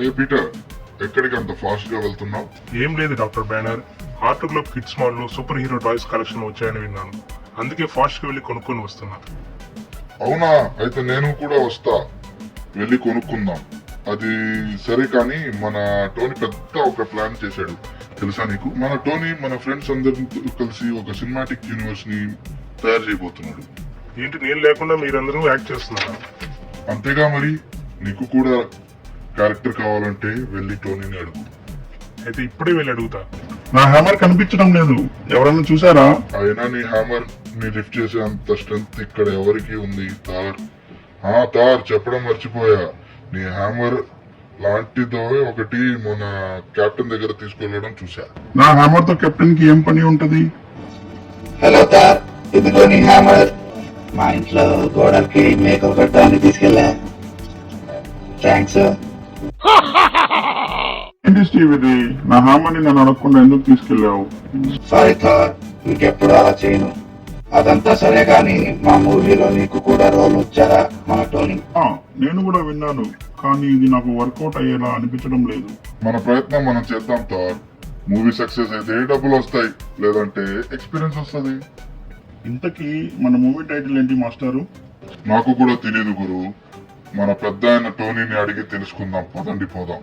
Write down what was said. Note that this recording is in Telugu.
ఏ పీటర్, ఎక్కడికి అంత ఫాస్ట్ గా వెళ్తున్నావు? ఏం లేదు doctor banner. Heart globe kids mall లో సూపర్ హీరో టాయ్స్ కలెక్షన్ వచ్చాయని విన్నాను. అందుకే ఫాస్ట్ గా వెళ్ళి కొనుక్కొని వస్తున్నా. అవునా, అయితే నేను కూడా వస్తా. వెళ్ళి కొనుక్కుందాం. అది సరే, కానీ మన టోనీ పెద్ద ఒక ప్లాన్ చేశాడు తెలుసా నీకు? మన టోనీ మన ఫ్రెండ్స్ అందరితో కలిసి ఒక సినిమాటిక్ యూనివర్స్ ని తయారు చేయబోతున్నాడు. ఏంటి, నేను లేకుండా మీరందరూ యాక్ట్ చేస్తున్నారా? అంతేగా మరి. నీకు కూడా క్యారెక్టర్ కావాలంటే వెళ్ళి టోనీని అడుగు. అయితే ఇప్పుడే వెళ్ళి అడుగుతా. నా హ్యామర్ కనిపించడం లేదు, ఎవరన్నా చూసారా? అయినా నీ హ్యామర్ ని లిఫ్ట్ చేసే అంత స్ట్రెంత్ ఇక్కడ ఎవరికి ఉంది థార్? థార్, చెప్పడం మర్చిపోయా. నీ హ్యామర్ లాంటిదో ఒకటి మన కెప్టెన్ దగ్గర తీసుకెళ్లడం చూసా. నా హ్యామర్ తో కెప్టెన్ కి ఏం పని ఉంటది? హలో తార్, ఇదిగో నీ హ్యామర్. మా ఇంట్లో గోడలకి మేకప్ కట్టడానికి తీసుకెళ్ళా. థ్యాంక్స్. ఏంటి స్టీవ్ ఇది? నా హ్యామర్ ని నన్ను అడగకుండా ఎందుకు తీసుకెళ్లావు? సారీ తార్, ఇంకెప్పుడు అలా చేయను. అదంతా సరే గాని మా మూవీలో నీకు కూడా రోల్ వచ్చారా మన టోనీ? నేను కూడా విన్నాను, కానీ ఇది నాకు వర్కౌట్ అయ్యేలా అనిపించడం లేదు. మన ప్రయత్నం మనం చేద్దాం థార్. మూవీ సక్సెస్ అయితే డబ్బులు వస్తాయి, లేదంటే ఎక్స్పీరియన్స్ వస్తుంది. ఇంతకీ మన మూవీ టైటిల్ ఏంటి మాస్టారు? నాకు కూడా తెలియదు గురు. మన పెద్ద ఆయన టోనీని అడిగి తెలుసుకుందాం. పదండి పోదాం.